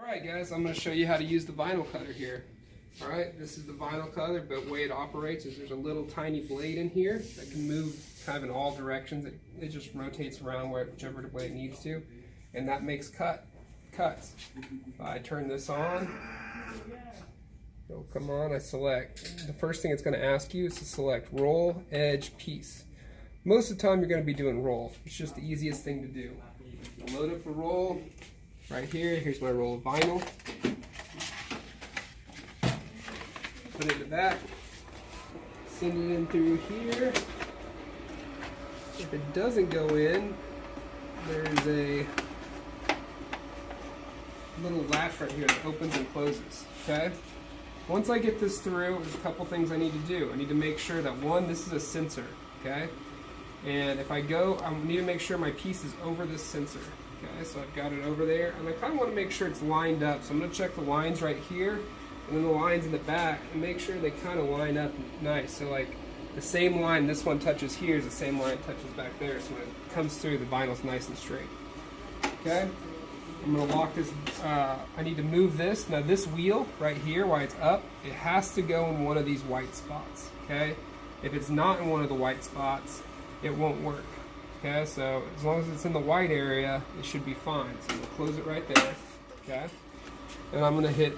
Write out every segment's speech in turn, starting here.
Alright guys, I'm going to show you how to use the vinyl cutter here. Alright, this is the vinyl cutter, but the way it operates is there's a little tiny blade in here that can move kind of in all directions. It just rotates around whichever way it needs to, and that makes cuts. I turn this on, it'll come on, I select. The first thing it's going to ask you is to select roll, edge, piece. Most of the time you're going to be doing roll. It's just the easiest thing to do. Load up the roll. Right here, here's my roll of vinyl. Put it in the back. Send it in through here. If it doesn't go in, there's a little latch right here that opens and closes, okay? Once I get this through, there's a couple things I need to do. I need to make sure that one, this is a sensor, okay? And if I go, I need to make sure my piece is over this sensor. Okay, so I've got it over there, and I kind of want to make sure it's lined up. So I'm going to check the lines right here, and then the lines in the back, and make sure they kind of line up nice. So like the same line this one touches here is the same line it touches back there. So when it comes through, the vinyl's nice and straight. Okay, I'm going to lock this. I need to move this. Now this wheel right here, while it's up, it has to go in one of these white spots. Okay, if it's not in one of the white spots, it won't work. Okay, so as long as it's in the white area, it should be fine. So I'm going to close it right there, okay? And I'm going to hit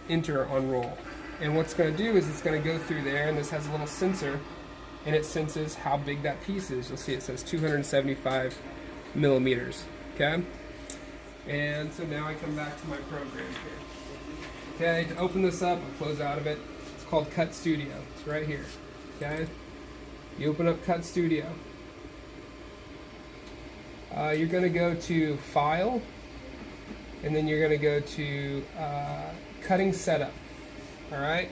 enter on roll. And what's going to do is it's going to go through there, and this has a little sensor, and it senses how big that piece is. You'll see it says 275 millimeters, okay? And so now I come back to my program here. Okay, to open this up and close out of it, it's called Cut Studio. It's right here, okay? You open up Cut Studio. You're going to go to File, and then you're going to go to Cutting Setup. Alright?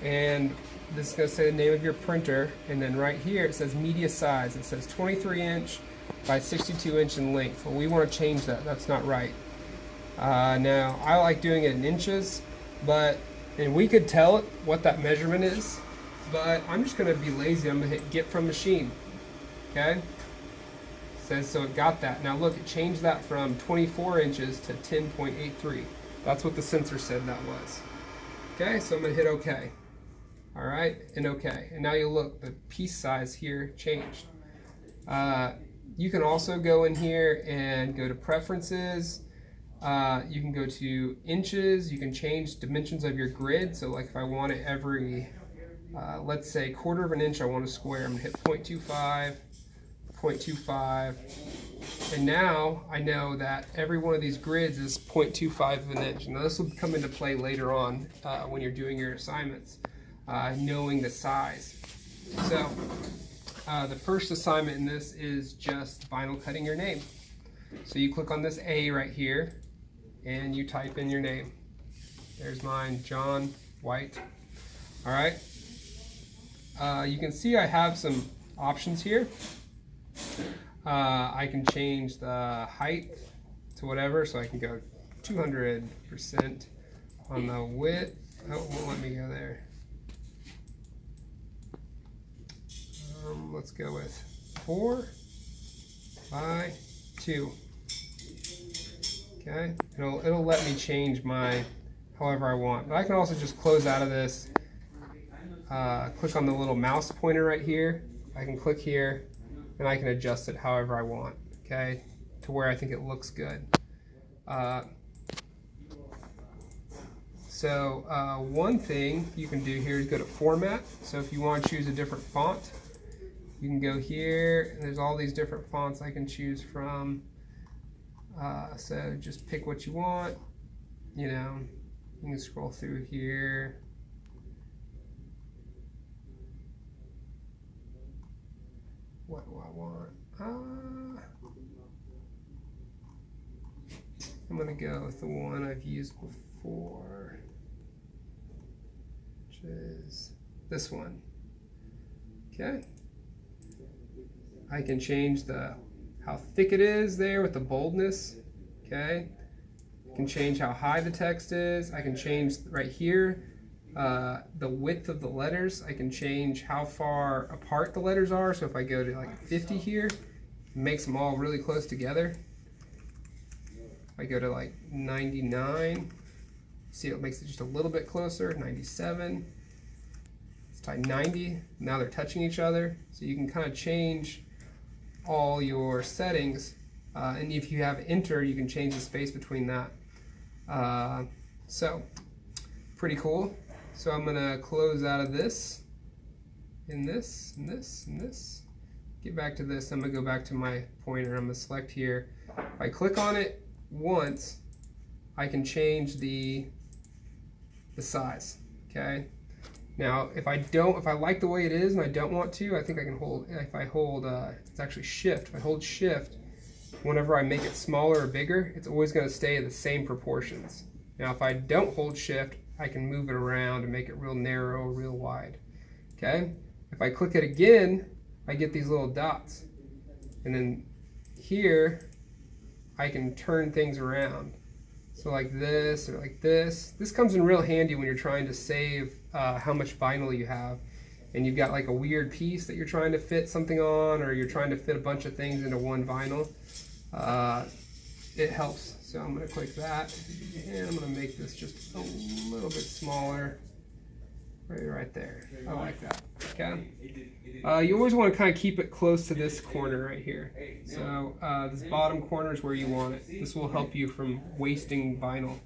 And this is going to say the name of your printer, and then right here it says media size. It says 23 inch by 62 inch in length. Well, we want to change that. That's not right. Now, I like doing it in inches, and we could tell it what that measurement is, but I'm just going to be lazy. I'm going to hit Get from Machine. Okay? Says so it got that. Now look, it changed that from 24 inches to 10.83. That's what the sensor said that was. Okay, so I'm going to hit OK. Alright, and OK. And now you look, the piece size here changed. You can also go in here and go to Preferences. You can go to inches. You can change dimensions of your grid. So like if I want it every, let's say 1/4 of an inch, I want a square. I'm going to hit 0.25. 0.25, and now I know that every one of these grids is 0.25 of an inch. Now this will come into play later on when you're doing your assignments, knowing the size. So the first assignment in this is just vinyl cutting your name. So you click on this A right here and you type in your name. There's mine, John White. Alright, you can see I have some options here. I can change the height to whatever, so I can go 200% on the width. Oh, it won't let me go there. Let's go with 4 by 2. Okay, it'll let me change my however I want, but I can also just close out of this. Click on the little mouse pointer right here. I can click here, and I can adjust it however I want, okay, to where I think it looks good. One thing you can do here is go to Format. So if you want to choose a different font, you can go here, and there's all these different fonts I can choose from. So just pick what you want, you know, you can scroll through here. What do I want? I'm going to go with the one I've used before, which is this one. Okay. I can change how thick it is there with the boldness. Okay. I can change how high the text is. I can change right here the width of the letters. I can change how far apart the letters are. So if I go to like 50 here, it makes them all really close together. I go to like 99. See, it makes it just a little bit closer. 97. Let's try 90. Now they're touching each other. So you can kind of change all your settings. And if you have enter, you can change the space between that. So pretty cool. So I'm gonna close out of this, and this, and this, and this. Get back to this. I'm gonna go back to my pointer. I'm gonna select here. If I click on it once, I can change the size. Okay. Now, if I like the way it is and I don't want to, I think I can hold. If I hold, it's actually Shift. If I hold Shift, whenever I make it smaller or bigger, it's always going to stay at the same proportions. Now, if I don't hold Shift, I can move it around and make it real narrow or real wide. Okay. If I click it again, I get these little dots, and then here I can turn things around. So like this or like this. This comes in real handy when you're trying to save how much vinyl you have, and you've got like a weird piece that you're trying to fit something on, or you're trying to fit a bunch of things into one vinyl. It helps. So I'm going to click that, and I'm going to make this just a little bit smaller. Right there. I like that. Okay. You always want to kind of keep it close to this corner right here. So this bottom corner is where you want it. This will help you from wasting vinyl.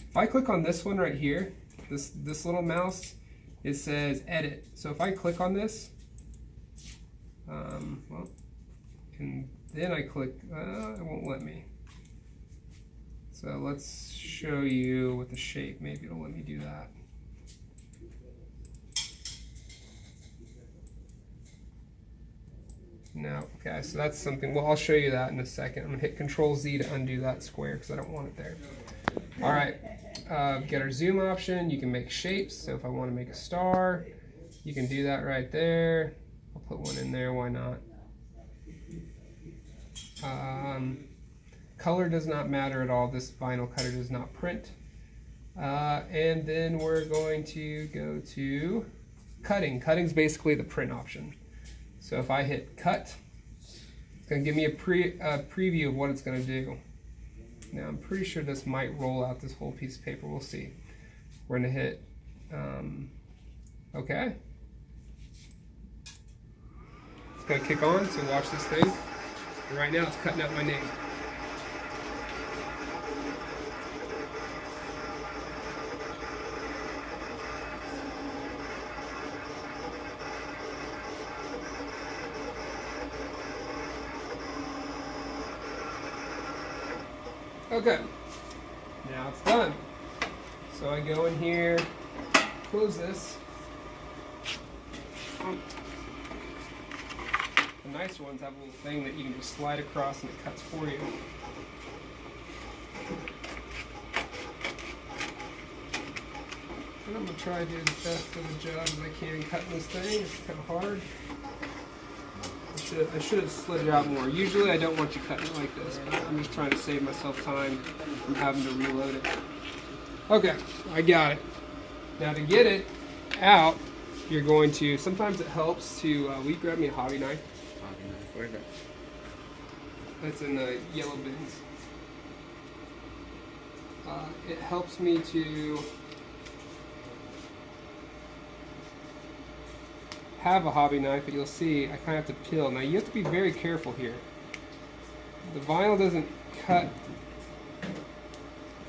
If I click on this one right here, this little mouse, it says edit. So if I click on this, well, and then I click, it won't let me. So let's show you with the shape. Maybe it'll let me do that. No, okay, so that's something, well, I'll show you that in a second. I'm gonna hit Control Z to undo that square because I don't want it there. All right, get our zoom option. You can make shapes. So if I want to make a star, you can do that right there. I'll put one in there, why not? Color does not matter at all. This vinyl cutter does not print. And then we're going to go to cutting. Cutting's basically the print option. So if I hit cut, it's going to give me a preview of what it's going to do. Now I'm pretty sure this might roll out this whole piece of paper. We'll see. We're going to hit OK. It's going to kick on, so watch this thing. And right now it's cutting out my name. Okay, now it's done. So I go in here, close this. The nicer ones have a little thing that you can just slide across and it cuts for you. And I'm going to try to do the best of the job as I can cutting this thing. It's kind of hard. I should have slid it out more. Usually I don't want you cutting it like this, but I'm just trying to save myself time from having to reload it. Okay, I got it. Now to get it out, you're going to, sometimes it helps to, will you grab me a hobby knife? Hobby knife, where's that? That's in the yellow bins. It helps me to have a hobby knife, but you'll see I kind of have to peel. Now you have to be very careful here. The vinyl doesn't cut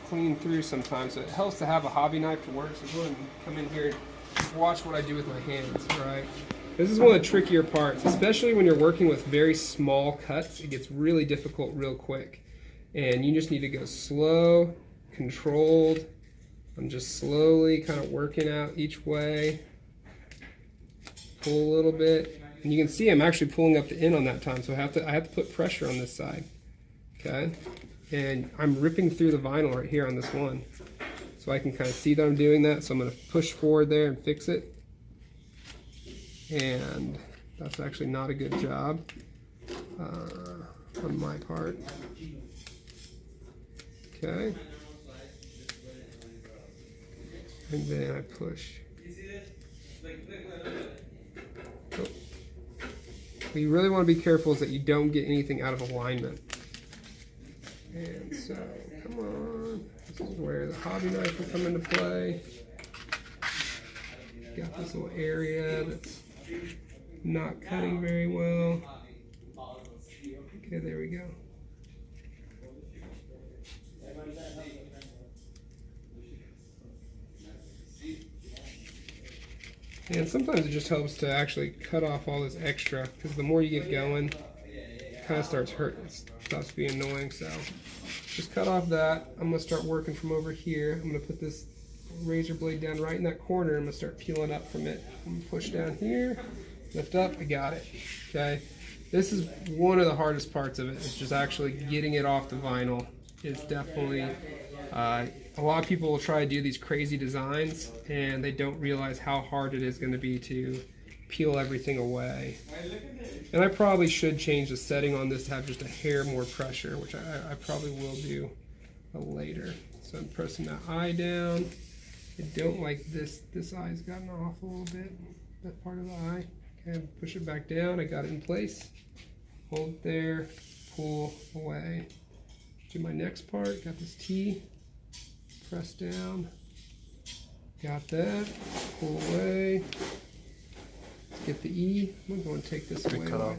clean through sometimes, so it helps to have a hobby knife to work. So go ahead and come in here and watch what I do with my hands, right? This is one of the trickier parts, especially when you're working with very small cuts. It gets really difficult real quick. And you just need to go slow, controlled. I'm just slowly kind of working out each way. Pull a little bit, and you can see I'm actually pulling up the end on that time, so I have to put pressure on this side. Okay, and I'm ripping through the vinyl right here on this one, so I can kind of see that I'm doing that. So I'm going to push forward there and fix it, and that's actually not a good job on my part. Okay, and then I push. What you really want to be careful is that you don't get anything out of alignment. And so, come This is where the hobby knife will come into play. Got this little area that's not cutting very well. Okay, there we go. And sometimes it just helps to actually cut off all this extra, because the more you get going, it kind of starts hurting, it stops being annoying. So just cut off that. I'm going to start working from over here. I'm going to put this razor blade down right in that corner. I'm going to start peeling up from it. I'm going to push down here, lift up, I got it. Okay, this is one of the hardest parts of it. It's just actually getting it off the vinyl. It's definitely a lot of people will try to do these crazy designs and they don't realize how hard it is going to be to peel everything away. And I probably should change the setting on this to have just a hair more pressure, which I probably will do later. So I'm pressing that eye down. I don't like this eye's gotten off a little bit, that part of the eye. Okay, push it back down. I got it in place. Hold there, pull away. Do my next part. Got this T. Press down. Got that. Pull away. Let's get the E. I'm going to take this away. Cut off.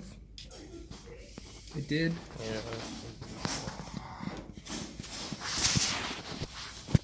It did. Yeah.